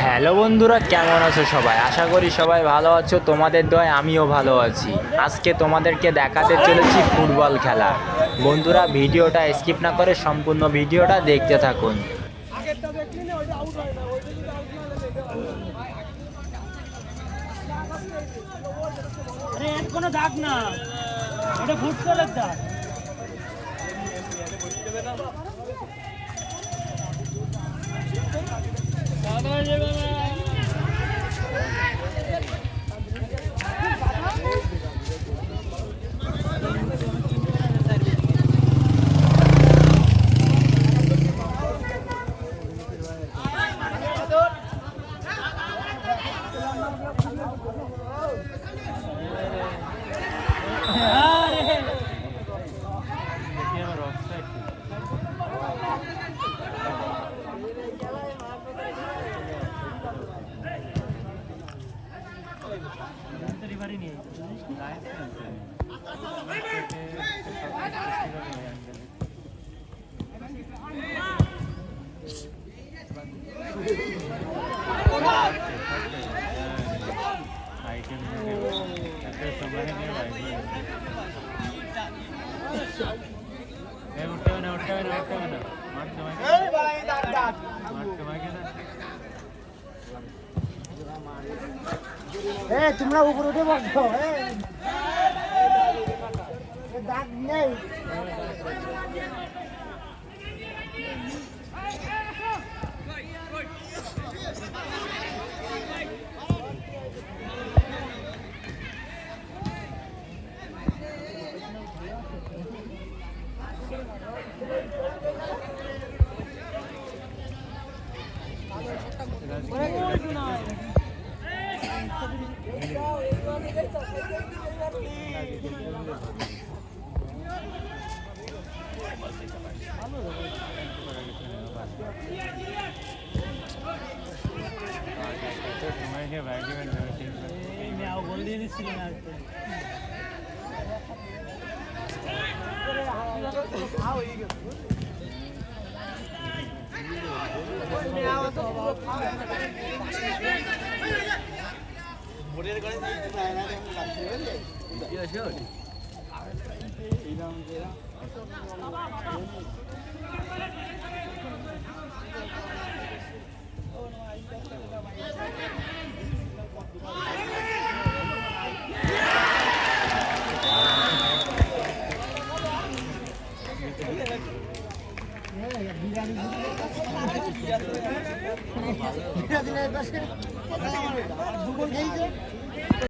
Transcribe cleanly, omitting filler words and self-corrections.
Hello বন্ধুরা, কেমন আছো সবাই? আশা করি সবাই ভালো আছো। তোমাদের দয়ায় আমিও ভালো আছি। আজকে তোমাদেরকে দেখাতে চলেছি ফুটবল খেলা। বন্ধুরা, ভিডিওটা স্কিপ না করে সম্পূর্ণ ভিডিওটা দেখতে থাকুন। কোনো দাগ না, এটা ফুটবলের দাগ। তোমরা উপরে উঠে বসো, দাগ নেই।